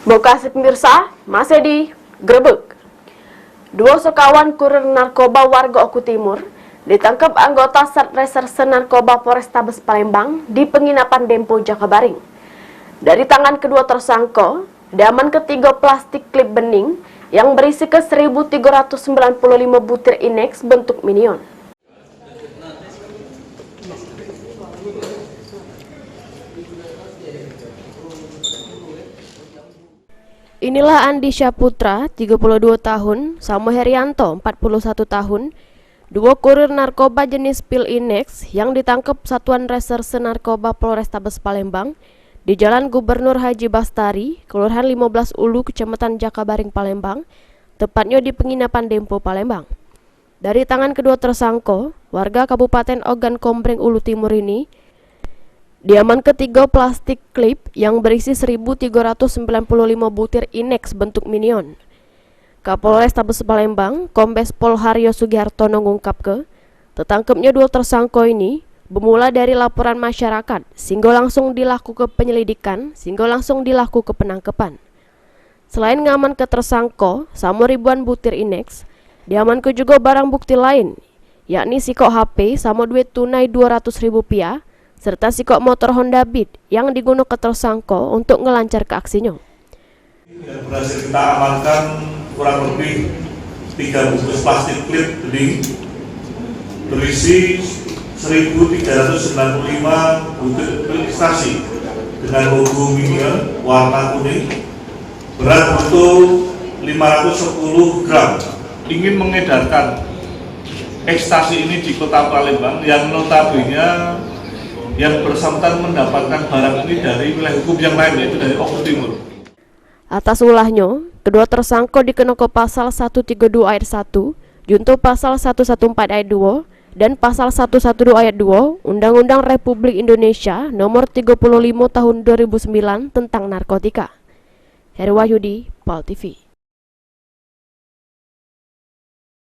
Bekasi pemirsa masih digerebek. Dua sekawan kurir narkoba warga Oku Timur ditangkap anggota Satreskrim Narkoba Polrestabes Palembang di penginapan Dempo Jakabaring. Dari tangan kedua tersangka, diamankan 3 plastik klip bening yang berisi ke 1.395 butir Inex bentuk minion. Inilah Andi Syaputra, 32 tahun, Samo Herianto, 41 tahun, dua kurir narkoba jenis pil Inex yang ditangkap Satuan Reserse Narkoba Polrestabes Palembang di Jalan Gubernur Haji Bastari, Kelurahan 15 Ulu, Kecamatan Jakabaring, Palembang, tepatnya di penginapan Dempo, Palembang. Dari tangan kedua tersangka, warga Kabupaten Ogan Kombreng Ulu Timur ini, diamankan 3 plastik klip yang berisi 1.395 butir Inex bentuk minion. Kapolres Tabes Palembang, Kombes Pol Haryo Sugihartono mengungkapkan, tertangkapnya 2 tersangka ini bermula dari laporan masyarakat, sehingga langsung dilakukan penyelidikan, sehingga langsung dilakukan penangkapan. Selain ngamankan tersangka sama ribuan butir Inex, diamankan juga barang bukti lain, yakni sikok HP sama duit tunai Rp200.000, serta sikok motor Honda Beat yang digunakan tersangka untuk ngelancar ke aksinya. Berhasil kita amankan kurang lebih 3 bungkus plastik klip bening berisi 1.395 butir pil ekstasi dengan logo minion warna kuning, berat mutu 510 gram. Ingin mengedarkan ekstasi ini di kota Palembang yang notabene yang bersangkutan mendapatkan barang ini dari wilayah hukum yang lain, yaitu dari Oku Timur. Atas ulahnya, kedua tersangka dikenakan pasal 132 ayat 1, junto pasal 114 ayat 2, dan pasal 112 ayat 2 Undang-Undang Republik Indonesia Nomor 35 Tahun 2009 tentang narkotika. Heri Wahyudi, PAL TV.